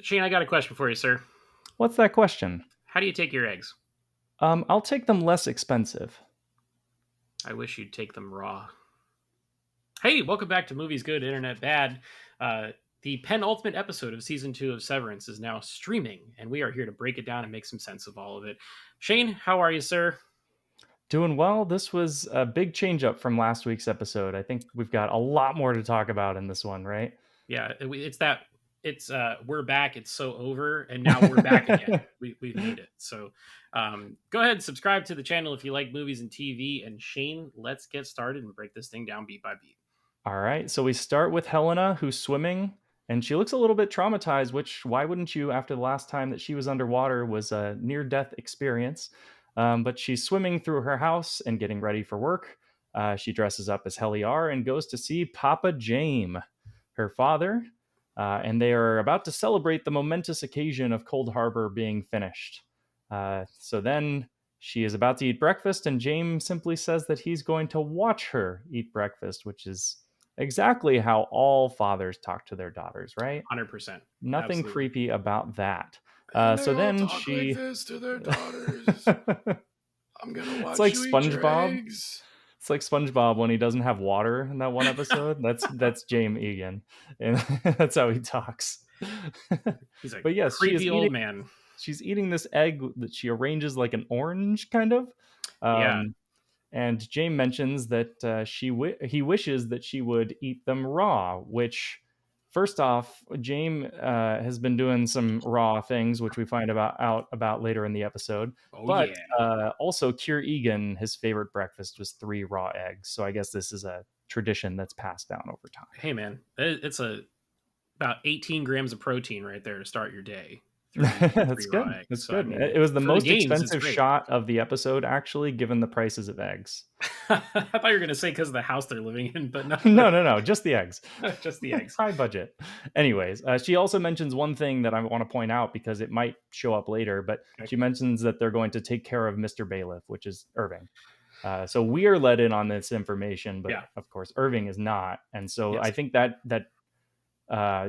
Shane, I got a question for you, sir. What's that question? How do you take your eggs? I'll take them less expensive. I wish you'd take them raw. Hey, welcome back to Movies Good, Internet Bad. The penultimate episode of season 2 of Severance is now streaming, and we are here to break it down and make some sense of all of it. Shane, how are you, sir? Doing well. This was a big change up from last week's episode. I think we've got a lot more to talk about in this one, right? Yeah, it's that it's we're back. It's so over, and now we're back again. We've made it. So, go ahead and subscribe to the channel if you like movies and TV. And Shane, let's get started and break this thing down beat by beat. All right. So we start with Helena, who's swimming, and she looks a little bit traumatized, which why wouldn't you after the last time that she was underwater was a near death experience? But she's swimming through her house and getting ready for work. She dresses up as Heliar and goes to see Papa James, her father, and they are about to celebrate the momentous occasion of Cold Harbor being finished. So then she is about to eat breakfast, and James simply says that he's going to watch her eat breakfast, which is exactly how all fathers talk to their daughters, right? 100%. Nothing Absolutely. creepy about that. And So they all then talk like she. this to their daughters. I'm gonna It's watch like you eat your SpongeBob. eggs. It's like SpongeBob when he doesn't have water in that one episode. That's James Egan, and that's how he talks. He's a But yes, she is creepy eating. old man. She's eating this egg that she arranges like an orange, kind of. Yeah. Um, and James mentions that he wishes that she would eat them raw. Which, first off, James has been doing some raw things, which we find out about later in the episode. Oh But yeah. also, Kier Egan, his favorite breakfast was 3 raw eggs. So I guess this is a tradition that's passed down over time. Hey man, it's a about 18 grams of protein right there to start your day. Three That's raw good. eggs. That's So I good. mean, It was the for the most games, it's expensive great. shot of the episode, actually, given the prices of eggs. I thought you were gonna say because of the house they're living in, but no, No, just the eggs. just the eggs. High budget. Anyways, she also mentions one thing that I want to point out because it might show up later, but Okay. she mentions that they're going to take care of Mr. Bailiff, which is Irving. So we are let in on this information, but Yeah. of course Irving is not, and so I Yes. think that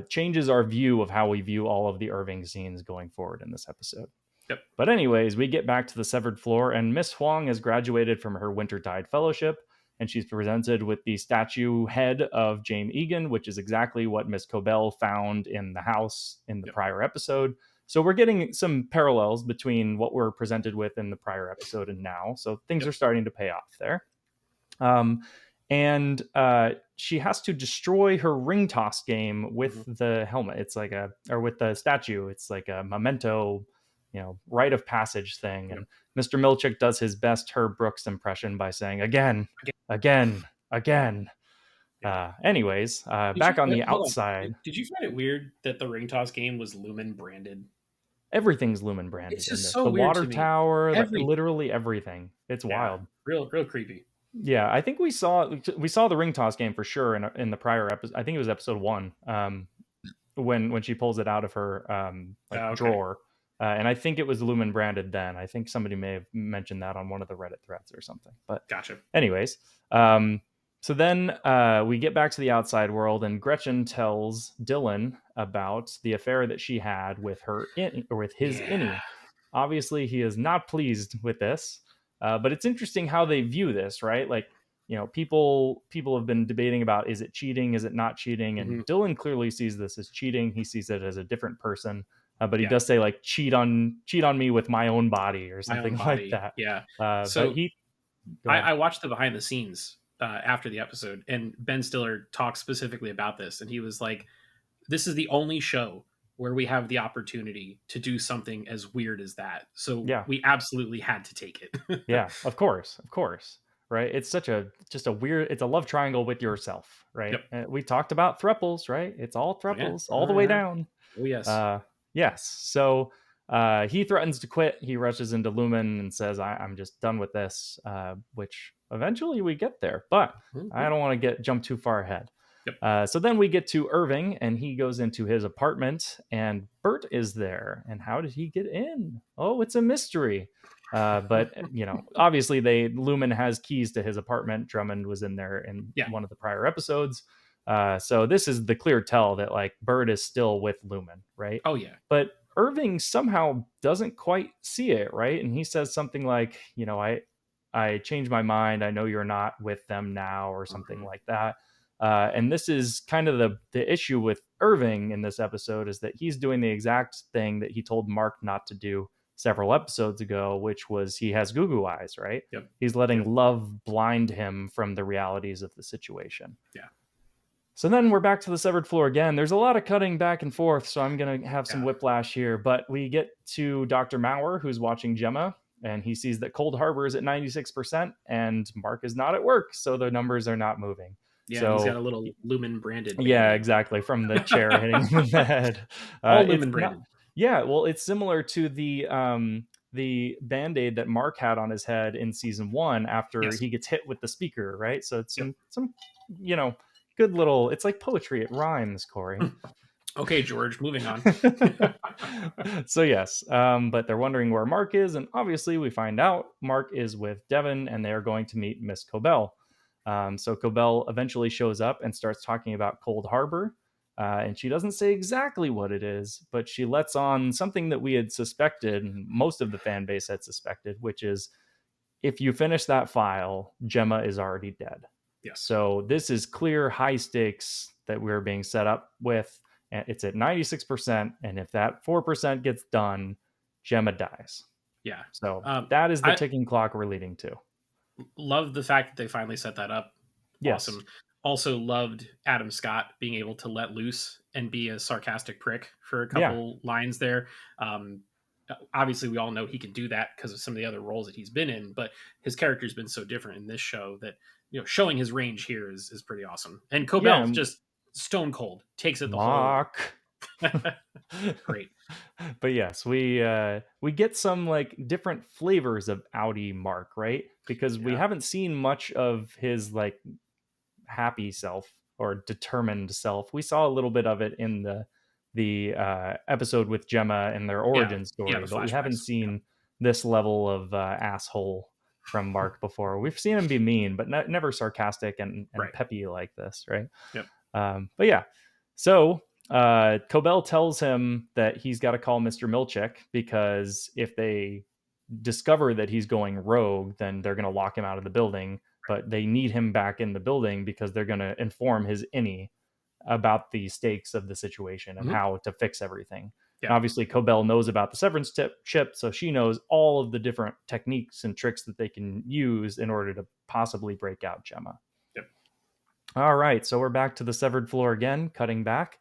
changes our view of how we view all of the Irving scenes going forward in this episode. Yep. But anyways, we get back to the severed floor, and Miss Huang has graduated from her Wintertide Fellowship, and she's presented with the statue head of James Egan, which is exactly what Miss Cobell found in the house in the Yep. prior episode. So we're getting some parallels between what we're presented with in the prior episode and now. So things Yep. are starting to pay off there. Um, and she has to destroy her ring toss game with the helmet. It's like with the statue. It's like a memento, rite of passage thing. Yep. And Mr. Milchich does his best Herb Brooks impression by saying again, again, again. Yeah. Back on the Hold on? outside, Did you find it weird that the ring toss game was Lumen branded? everything's Lumen branded It's in just this. so The weird water to me. tower, like Everything. literally everything. It's Yeah. wild. Real creepy. Yeah, I think we saw the ring toss game for sure in the prior episode. I think it was episode 1. When she pulls it out of her Okay. drawer, and I think it was Lumen branded then. I think somebody may have mentioned that on one of the Reddit threads or something. But Gotcha. anyways, so then we get back to the outside world, and Gretchen tells Dylan about the affair that she had with his Yeah. innie. Obviously, he is not pleased with this, but it's interesting how they view this, right? Like, people have been debating about, is it cheating, is it not cheating, Hmm. and Dylan clearly sees this as cheating. He sees it as a different person, but he Yeah. does say like cheat on me with my own body or My own something like body. that. Yeah. But So he Go ahead. I watched the behind the scenes after the episode, and Ben Stiller talked specifically about this, and he was like, "This is the only show where we have the opportunity to do something as weird as that, so Yeah, we absolutely had to take it." yeah, of course, right? It's just a weird. It's a love triangle with yourself, right? Yep. We talked about thruples, right? It's all Yeah. thruples all the Oh way yeah. down. Oh yes. Uh, yes. So he threatens to quit. He rushes into Lumen and says, I'm just done with this, which eventually we get there. But I Mhm. don't want to jump too far ahead. Yep. So then we get to Irving, and he goes into his apartment, and Burt is there. And how did he get in? Oh, it's a mystery. But obviously Lumen has keys to his apartment. Drummond was in there in Yeah. one of the prior episodes. So this is the clear tell that like Burt is still with Lumen, right? Oh yeah. But Irving somehow doesn't quite see it, right? And he says something like, I changed my mind. I know you're not with them now, or something like that. And this is kind of the issue with Irving in this episode, is that he's doing the exact thing that he told Mark not to do several episodes ago, which was he has goo eyes, right? Yep. He's letting love blind him from the realities of the situation. Yeah. So then we're back to the severed floor again. There's a lot of cutting back and forth, so I'm going to have some whiplash here. But we get to Dr. Maurer, who's watching Gemma, and he sees that Cold Harbor is at 96%, and Mark is not at work, so the numbers are not moving. Yeah, so he's got a little Lumen branded. Yeah, exactly, from the chair hitting him in the head. All Lumen branded. Yeah, well, it's similar to the Band-Aid that Mark had on his head in season 1 after he gets hit with the speaker, right? So it's some good little, it's like poetry, it rhymes, Corey. Okay, George, moving on. So yes, but they're wondering where Mark is, and obviously we find out Mark is with Devon, and they are going to meet Miss Cobell. So Cobell eventually shows up and starts talking about Cold Harbor, and she doesn't say exactly what it is, but she lets on something that we had suspected, and most of the fan base had suspected, which is if you finish that file, Gemma is already dead. Yes. So this is clear high stakes that we're being set up with. And it's at 96%, and if that 4% gets done, Gemma dies. Yeah. So that is the ticking clock we're leading to. Love the fact that they finally set that up. Yes. Awesome. Also loved Adam Scott being able to let loose and be a sarcastic prick for a couple lines there. Obviously, we all know he can do that because of some of the other roles that he's been in, but his character's been so different in this show that, showing his range here is pretty awesome. And Cobell just stone cold, takes it the whole. Great. But yes, we get some like different flavors of outie Mark, right? Because we haven't seen much of his like happy self or determined self. We saw a little bit of it in the episode with Gemma and their origin story, but we haven't seen this level of asshole from Mark before. We've seen him be mean, but never sarcastic and peppy like this, right? Yep. But yeah, so Cobell tells him that he's got to call Mr. Milchich, because if they discover that he's going rogue, then they're going to lock him out of the building. But they need him back in the building because they're going to inform his innie about the stakes of the situation and how to fix everything. Yeah. Obviously, Cobell knows about the Severance chip, so she knows all of the different techniques and tricks that they can use in order to possibly break out Gemma. Yep. All right, so we're back to the severed floor again, cutting back.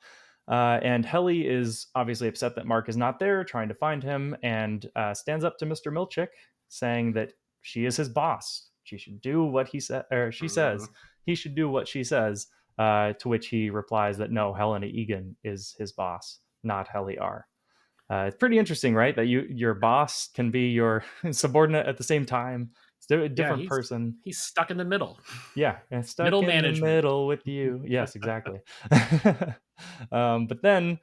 And Helly is obviously upset that Mark is not there, trying to find him, and stands up to Mr. Milchich, saying that she is his boss. She should do what he said, or she says he should do what she says. To which he replies that no, Helena Egan is his boss, not Helly R. It's pretty interesting, right? That your boss can be your subordinate at the same time. It's a different person. He's stuck in the middle. Yeah, and stuck middle in management. the middle with you. Yes, exactly. But then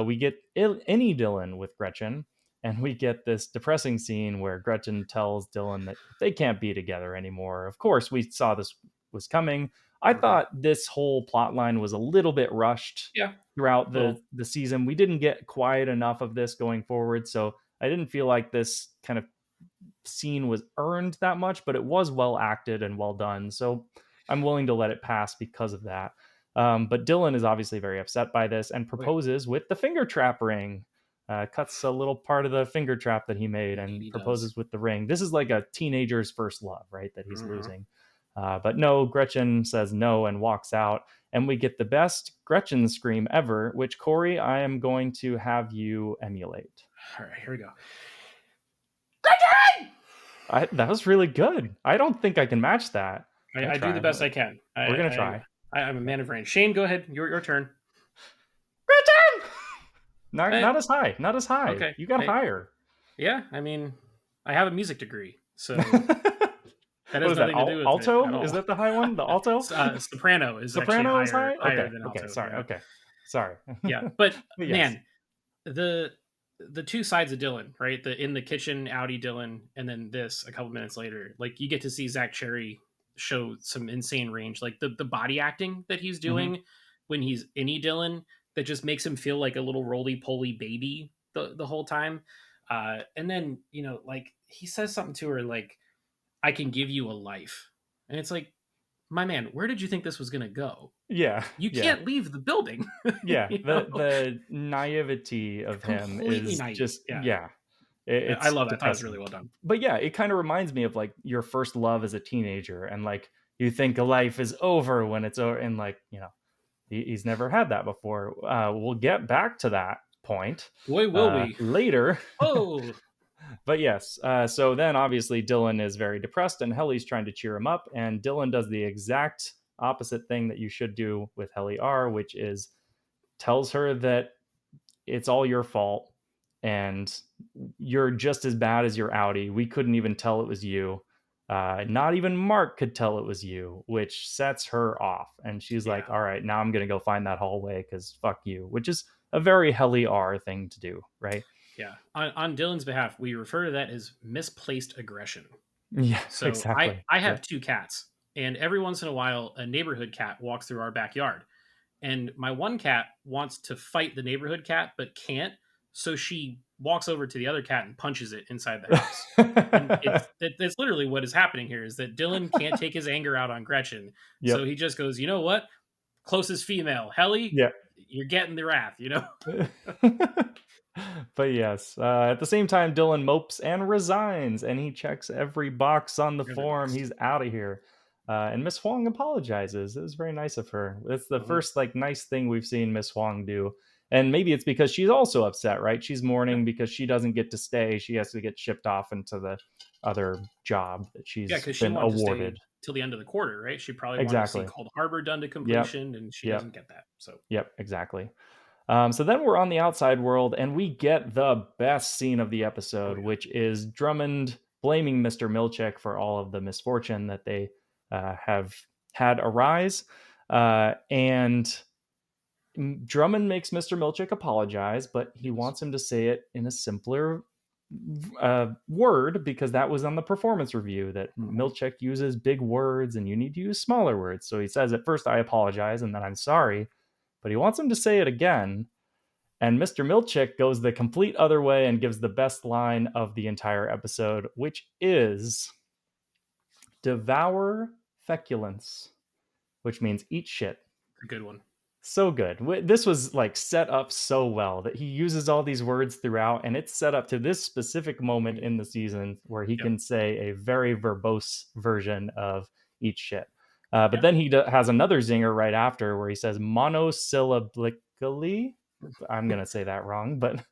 we get any Dylan with Gretchen, and we get this depressing scene where Gretchen tells Dylan that they can't be together anymore. Of course, we saw this was coming. I thought this whole plot line was a little bit rushed throughout the season. We didn't get quite enough of this going forward, so I didn't feel like this kind of scene was earned that much, but it was well acted and well done, so I'm willing to let it pass because of that. But Dylan is obviously very upset by this and proposes with the finger trap ring. Cuts a little part of the finger trap that he made and proposes with the ring. This is like a teenager's first love, right? That he's losing. But no, Gretchen says no and walks out. And we get the best Gretchen scream ever, which, Corey, I am going to have you emulate. All right, here we go. Gretchen! That was really good. I don't think I can match that. I do the best I can. We're going to try. I'm a man of range. Shane, go ahead. Your turn. Gretchen! Not as high. Not as high. Okay. You got higher. Yeah, I mean, I have a music degree, so that has nothing to do with alto? It at all. Is that the high one? The alto? Soprano is soprano actually is high? higher than alto. Okay, sorry. Yeah, but man, the two sides of Dylan, right? The in the kitchen outie Dylan, and then this a couple minutes later, like you get to see Zach Cherry show some insane range. Like the body acting that he's Mhm. doing when he's any Dylan, that just makes him feel like a little roly poly baby the whole time. And then, like he says something to her like, I can give you a life. And it's like, my man, where did you think this was going to go? Yeah, You yeah. can't leave the building. Yeah, you know, the naivety of him completely is naive. just Yeah. yeah, I it's love that. I thought it was really depressing. well done. But yeah, it kinda reminds me of, like, your first love as a teenager and, like, you think life is over when it's over and, like, he's never had that before. We'll get back to that point, Boy, will we. later. Oh, But yes, so then obviously Dylan is very depressed and Helly's trying to cheer him up, and Dylan does the exact opposite thing that you should do with Helly R, which is tells her that it's all your fault and you're just as bad as your Audi. We couldn't even tell it was you. Not even Mark could tell it was you, which sets her off. And she's yeah. like, all right, now I'm going to go find that hallway because fuck you, which is a very Helly R thing to do, right? Yeah. On Dylan's behalf, we refer to that as misplaced aggression. Yeah, So I, exactly. I Yeah. have two cats, and every once in a while, a neighborhood cat walks through our backyard. And my one cat wants to fight the neighborhood cat, but can't. So she walks over to the other cat and punches it inside the house. And it's literally what is happening here is that Dylan can't take his anger out on Gretchen. So Yep. he just goes, you know what? Closest female, Helly, Yeah. you're getting the wrath, But yes, at the same time, Dylan mopes and resigns, and he checks every box on the Every form. box. He's out of here. And Miss Huang apologizes. It was very nice of her. It's the Mhm. first like nice thing we've seen Miss Huang do. And maybe it's because she's also upset, right? She's Yeah. mourning because she doesn't get to stay. She has to get shipped off into the other job that Yeah, she's because she been wanted to stay awarded. till the end of the quarter, right? She probably wanted to see Exactly. Cold Harbor done to Yep. completion, and she Yep. doesn't get that. So Yep. Exactly. So then we're on the outside world, and we get the best scene of the oh episode, yeah. which is Drummond blaming Mr. Milchich for all of the misfortune that they have had arise. And Drummond makes Mr. Milchich apologize, but he Yes. wants him to say it in a simpler word because that was on the performance review that Mhm. Milchich uses big words and you need to use smaller words. So he says at first, I apologize, and then I'm sorry. But he wants him to say it again, and Mr. Milchich goes the complete other way and gives the best line of the entire episode, which is devour feculence, which means eat shit. A good one. So good. This was like set up so well that he uses all these words throughout, and it's set up to this specific moment in the season where he Yep. can say a very verbose version of eat shit. But Yep. then he has another zinger right after where he says monosillabically. I'm going to say that wrong, but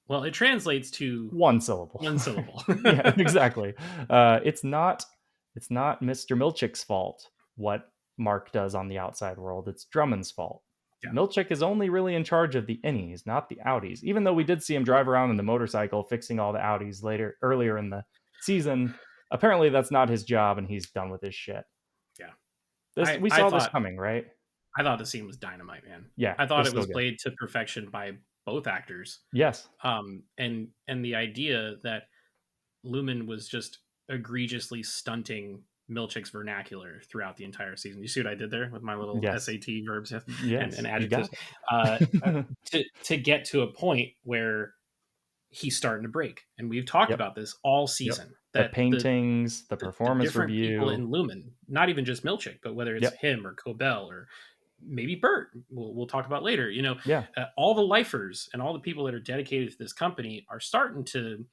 Well, it translates to one syllable. one syllable. Yeah, exactly. It's not Mr. Milchick's fault what Mark does on the outside world. It's Drummond's fault. Yeah. Milchick is only really in charge of the innies, not the outies. Even though we did see him drive around in the motorcycle fixing all the outies earlier in the season, apparently that's not his job and he's done with his shit. Yeah. We I saw this thought coming, right? I thought the scene was dynamite, man. Yeah, I it thought was it so was good. played to perfection by both actors. Yes. And the idea that Lumen was just egregiously stunting Milchick's vernacular throughout the entire season. You see what I did there with my little Yes. SAT verbs Yes. and You adjectives? got Uh, it. to get to a point where he's starting to break, and we've talked Yep. about this all Yep. season. The That paintings, the the performance different people review. in Lumen, not even just Milchick, but whether it's Yep. him or Cobell or maybe Burt, we'll talk about later. Yeah. All the lifers and all the people that are dedicated to this company are starting to,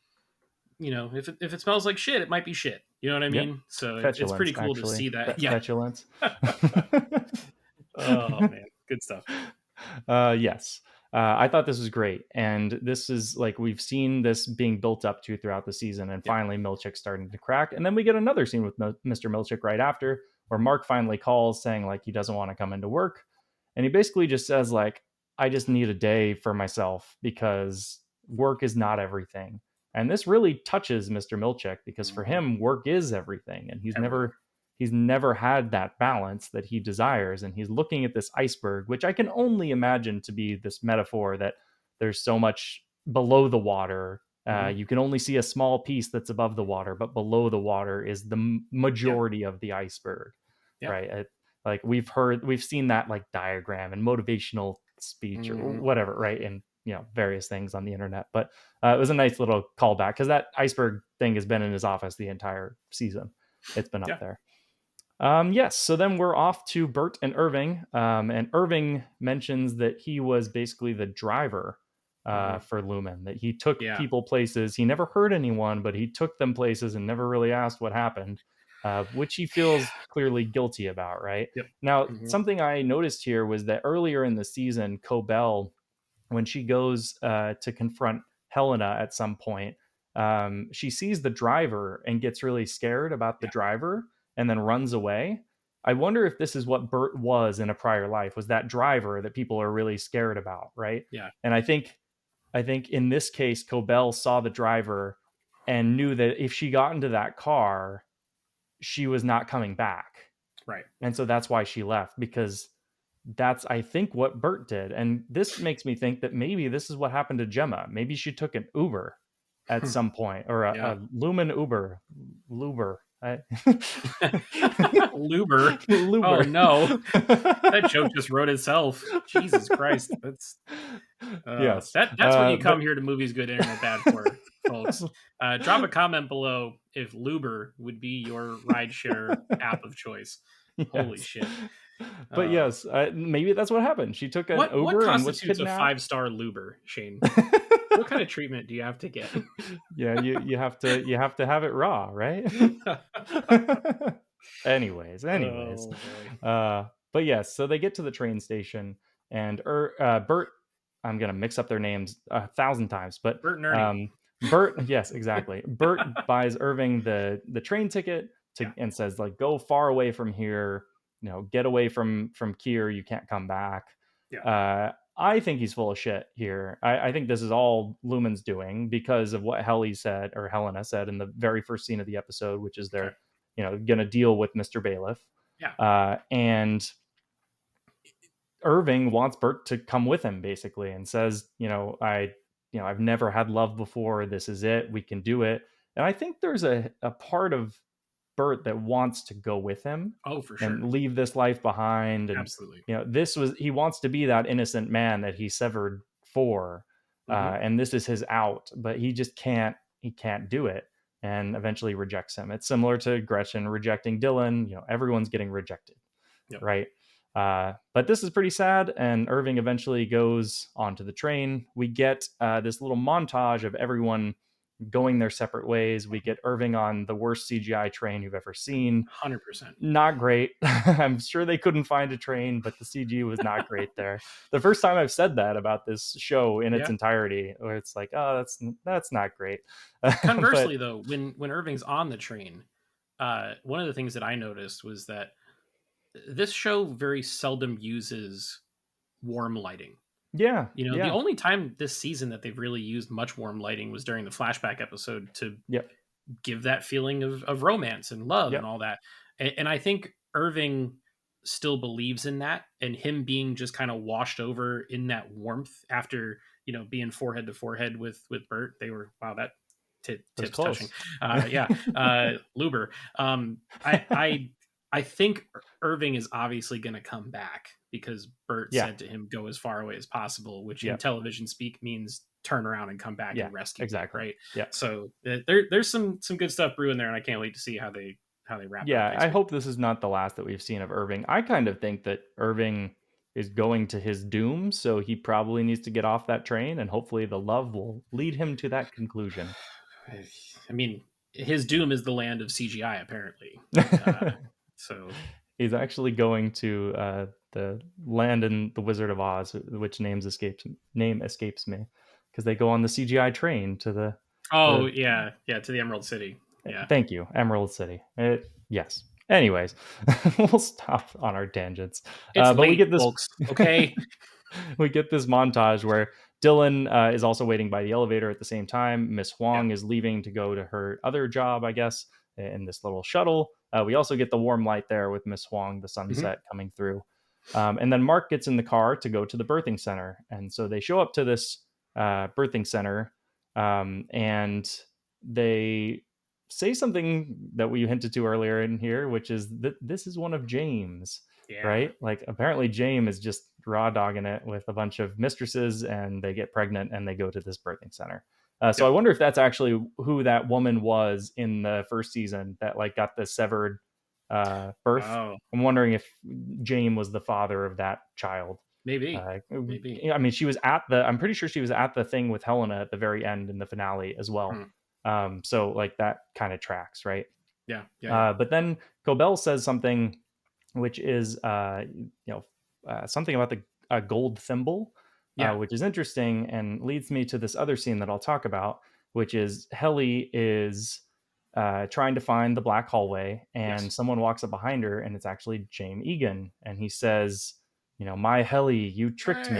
if it smells like shit, it might be shit. You know what I Yep. mean? So it's Fetulence, pretty cool to actually. see that. Yeah. Fetulence. Oh man, good stuff. Yes. I thought this was great. And this is like we've seen this being built up to throughout the season. And Yeah. finally, Milchick starting to crack. And then we get another scene with Mr. Milchick right after where Mark finally calls saying like he doesn't want to come into work. And he basically just says, like, I just need a day for myself because work is not everything. And this really touches Mr. Milchick because for Mhm. him, work is everything. And Everything. he's never had that balance that he desires, and he's looking at this iceberg, which I can only imagine to be this metaphor that there's so much below the water You can only see a small piece that's above the water, but below the water is the majority of the iceberg, Yeah. right? Like we've seen that like diagram and motivational speech or whatever, right? And various things on the internet. But it was a nice little callback because that iceberg thing has been in his office the entire season. It's been up there. Yes, so then we're off to Burt and Irving. And Irving mentions that he was basically the driver for Lumen, that he took people places. He never hurt anyone, but he took them places and never really asked what happened, which he feels clearly guilty about, right? Yep. Now, something I noticed here was that earlier in the season, Cobell, when she goes to confront Helena at some point, she sees the driver and gets really scared about the driver and then runs away. I wonder if this is what Burt was in a prior life, was that driver that people are really scared about, right? Yeah. And I think in this case, Cobell saw the driver and knew that if she got into that car, she was not coming back. Right. And so that's why she left, because that's, I think, what Burt did. And this makes me think that maybe this is what happened to Gemma. Maybe she took an Uber at some point, or a Lumen Uber. Luber. Luber. Oh no, that joke just wrote itself. Jesus Christ, that's yes. That's what you come here to Movies Good Internet Bad for, folks. Drop a comment below if Luber would be your rideshare app of choice. Yes. Holy shit! But yes, maybe that's what happened. She took an Uber what and was constitutes kidnapped. A 5-star Luber, Shane? What kind of treatment do you have to get? Yeah, you have to have it raw, right? anyways. But yes, so they get to the train station, and Burt, I'm gonna mix up their names 1,000 times, but Burt and Ernie. Burt, yes, exactly. Burt buys Irving the train ticket and says, like, go far away from here, get away from Kier, you can't come back. I think he's full of shit here. I think this is all Lumen's doing because of what Helena said in the very first scene of the episode, which is they're gonna deal with Mr. Bailiff. And Irving wants Burt to come with him, basically, and says, I've never had love before. This is it. We can do it. And I think there's a part of Burt that wants to go with him. Oh, for sure. And leave this life behind. And, absolutely. He wants to be that innocent man that he severed for. And this is his out, but he just can't do it, and eventually rejects him. It's similar to Gretchen rejecting Dylan. Everyone's getting rejected. Right. But this is pretty sad, and Irving eventually goes onto the train. We get this little montage of everyone going their separate ways. We get Irving on the worst CGI train you've ever seen. 100%. Not great. I'm sure they couldn't find a train, but the CG was not great there. The first time I've said that about this show in its entirety, where it's like, oh, that's not great. Conversely, though, when Irving's on the train, one of the things that I noticed was that this show very seldom uses warm lighting. Yeah. The only time this season that they've really used much warm lighting was during the flashback episode to give that feeling of romance and love and all that. And I think Irving still believes in that, and him being just kind of washed over in that warmth after, being forehead to forehead with Burt. They were, wow, that tips touching. Luber. I think Irving is obviously going to come back because Burt said to him, go as far away as possible, which in television speak means turn around and come back and rescue. Exactly. Right. Yeah. So there's some good stuff brewing there, and I can't wait to see how they wrap it up. Yeah. I hope this is not the last that we've seen of Irving. I kind of think that Irving is going to his doom, so he probably needs to get off that train, and hopefully the love will lead him to that conclusion. I mean, his doom is the land of CGI, apparently. So he's actually going to the land in the Wizard of Oz, which name escapes me, because they go on the CGI train to the to the Emerald City. Yeah, thank you, Emerald City. Yes. Anyways, we'll stop on our tangents. But late, we get this, folks. Okay. We get this montage where Dylan is also waiting by the elevator at the same time. Miss Huang is leaving to go to her other job, I guess, in this little shuttle. We also get the warm light there with Miss Huang, the sunset coming through. And then Mark gets in the car to go to the birthing center. And so they show up to this birthing center, And they say something that we hinted to earlier in here, which is that this is one of James, Yeah. right? Like apparently James is just raw dogging it with a bunch of mistresses, and they get pregnant and they go to this birthing center. So I Yep. wonder if that's actually who that woman was in the first season that like got the severed birth. Oh, I'm wondering if James was the father of that child. maybe. Maybe. I mean, she was at the. I'm pretty sure she was at the thing with Helena at the very end in the finale as well. Hmm. So like that kind of tracks, right? Yeah. Yeah. Yeah. But then Cobell says something, which is something about the a gold thimble, Yeah. which is interesting and leads me to this other scene that I'll talk about, which is Helly is trying to find the black hallway, and Yes. someone walks up behind her, and it's actually James Egan, and he says, "My Helly, you tricked Hey, me."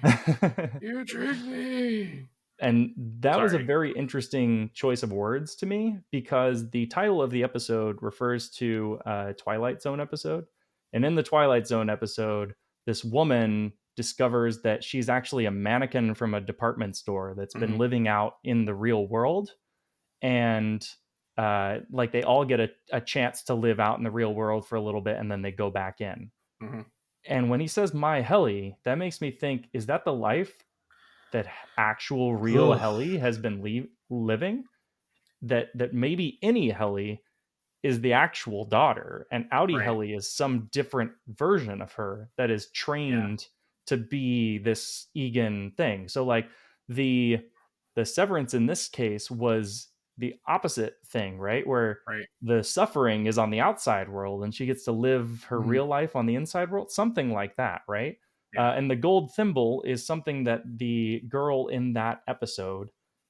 Ellie, you tricked me. And that was a Sorry. very interesting choice of words to me, because the title of the episode refers to a Twilight Zone episode. And in the Twilight Zone episode, this woman discovers that she's actually a mannequin from a department store that's been Hmm. living out in the real world. And like they all get a chance to live out in the real world for a little bit, and then they go back in. Hmm. And when he says my Helly, that makes me think, is that the life that actual real Ugh. Helly has been living? That maybe any Helly is the actual daughter, and Audi Right. Helly is some different version of her that is Yeah. trained to be this Egan thing. So like the the severance in this case was the opposite thing, right? Where Right. the suffering is on the outside world and she gets to live her Hmm. real life on the inside world, something like that, right? Yeah. And the gold thimble is something that the girl in that episode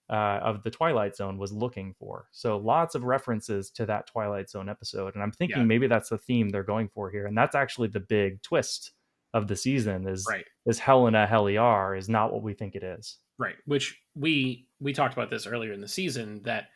of the Twilight Zone was looking for. So lots of references to that Twilight Zone episode, and I'm Yeah. thinking maybe that's the theme they're going for here, and that's actually the big twist of the season Right. is Helena Heliar is not what we think it is. Right. Which we talked about this earlier in the season, that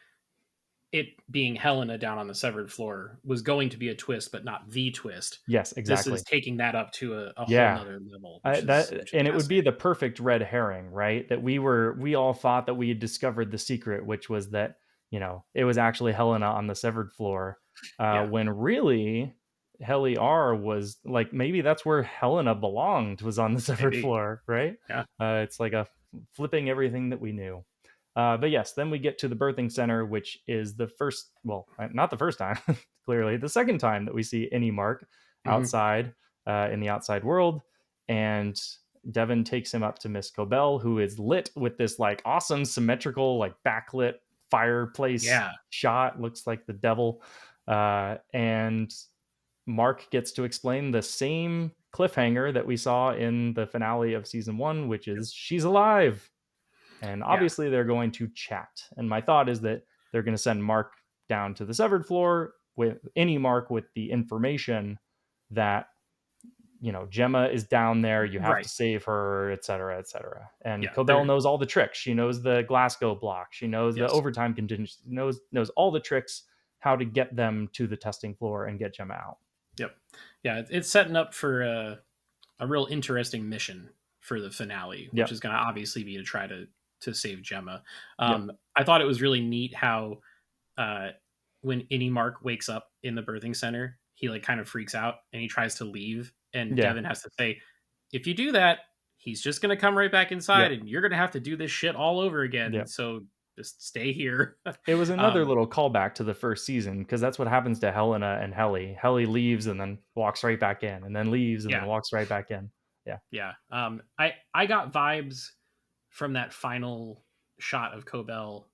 it being Helena down on the severed floor was going to be a twist, but not the twist. Yes, This is exactly. taking that up to a whole Yeah, nother level, that which is and it would be fascinating. the perfect red herring, right? That we all thought that we had discovered the secret, which was that it was actually Helena on the severed floor, Yeah. when really Heli R was like, maybe that's where Helena belonged, was on the severed Maybe. floor, right? Yeah. It's like a flipping everything that we knew. But yes, then we get to the birthing center, which is the first, well, not the first time, clearly, the second time that we see any Mark Hmm. outside in the outside world. And Devin takes him up to Miss Cobell, who is lit with this like awesome symmetrical, like backlit fireplace Yeah. shot, looks like the devil. And Mark gets to explain the same cliffhanger that we saw in the finale of season one, which is she's alive. And Yeah. obviously, they're going to chat. And my thought is that they're going to send Mark down to the severed floor with any Mark with the information that, Gemma is down there. You have to Right. save her, et cetera, et cetera. And Yeah. Cobell They're knows all the tricks. She knows the Glasgow block. She knows the yes. overtime contingency. Knows all the tricks, how to get them to the testing floor and get Gemma out. Yep. Yeah. It's setting up for a real interesting mission for the finale, which Yep. is going to obviously be to try to save Gemma. Yep. I thought it was really neat how uh, when any Mark wakes up in the birthing center, he like kind of freaks out and he tries to leave, and Yeah. Devin has to say, "If you do that, he's just going to come right back inside, Yep. and you're going to have to do this shit all over again. Yep. So just stay here." It was another um, little callback to the first season, because that's what happens to Helena and Helly. Helly leaves and then walks right back in, and then leaves and then yeah, walks right back in. Yeah. yeah. I got vibes from that final shot of Cobell.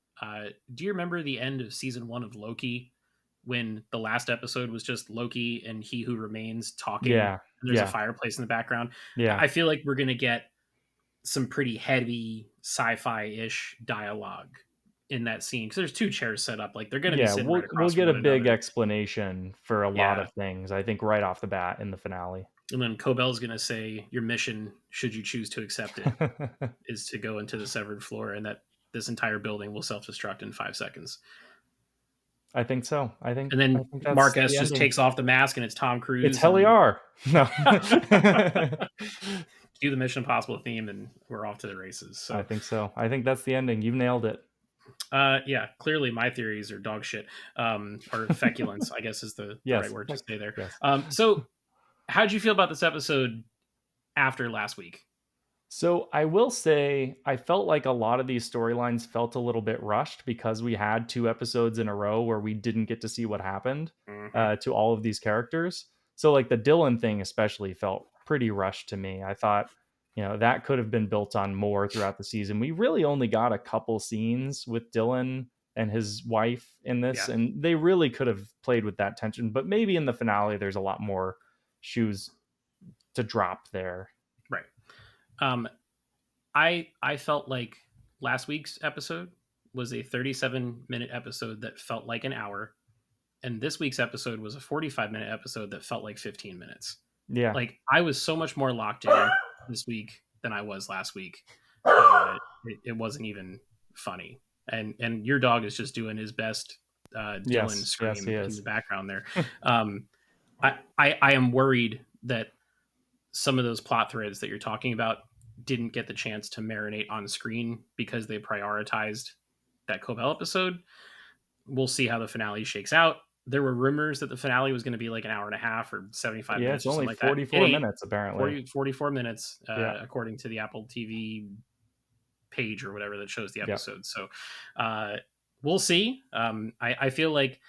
Do you remember the end of season one of Loki, when the last episode was just Loki and He Who Remains talking, Yeah. and there's a Yeah. fireplace in the background? Yeah. I feel like we're gonna get some pretty heavy sci-fi-ish dialogue in that scene, because there's two chairs set up, like they're gonna be Yeah. sitting right We'll across from get a one big another. explanation for a lot Yeah, of things, I think, right off the bat in the finale. and then Cobell's gonna say, "Your mission, should you choose to accept it, is to go into the severed floor, and that this entire building will self-destruct in 5 seconds." I think so. And I then think Mark that's S the just ending. takes off the mask and it's Tom It's Cruise, and Heliar. No. cue the Mission Impossible theme, and we're off to the races. So I think so. I think that's the ending. You've nailed it. yeah, clearly my theories are dog shit, or feculence, I guess is the right Yes. word to say there. Yes. So how'd you feel about this episode after last week? So I will say I felt like a lot of these storylines felt a little bit rushed because we had 2 episodes in a row where we didn't get to see what happened Mm-hmm. to all of these characters. So like the Dylan thing especially felt pretty rushed to me. I thought, that could have been built on more throughout the season. We really only got a couple scenes with Dylan and his wife in this, Yeah. and they really could have played with that tension. But maybe in the finale, there's a lot more shoes to drop there. Right. I felt like last week's episode was a 37-minute episode that felt like an hour, and this week's episode was a 45-minute episode that felt like 15 minutes. Yeah. Like I was so much more locked in this week than I was last week. It wasn't even funny, and your dog is just doing his best Dylan scream in the background there. I am worried that some of those plot threads that you're talking about didn't get the chance to marinate on screen because they prioritized that Cobell episode. We'll see how the finale shakes out. There were rumors that the finale was going to be like an hour and a half or 75 minutes. Yeah, it's only 44 minutes, apparently. 44 minutes, according to the Apple TV page or whatever that shows the episode. So we'll see. I feel like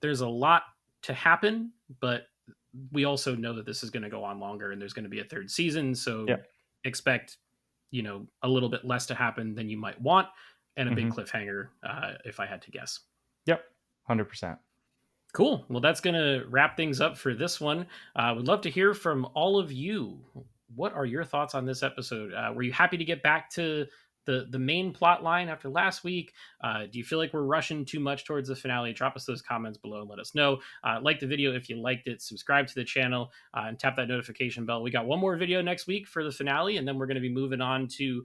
there's a lot to happen, but we also know that this is going to go on longer and there's going to be a 3rd season. So expect, a little bit less to happen than you might want and a big cliffhanger, if I had to guess. Yep. 100%. Cool. Well, that's going to wrap things up for this one. Would love to hear from all of you. What are your thoughts on this episode? Were you happy to get back to the main plot line after last week? Do you feel like we're rushing too much towards the finale? Drop us those comments below and let us know. Like the video if you liked it, subscribe to the channel, and tap that notification bell. We got one more video next week for the finale, and then we're going to be moving on to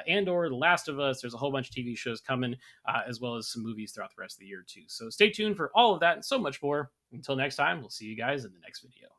Andor, The Last of Us. There's a whole bunch of TV shows coming, as well as some movies throughout the rest of the year too. So stay tuned for all of that and so much more. Until next time, we'll see you guys in the next video.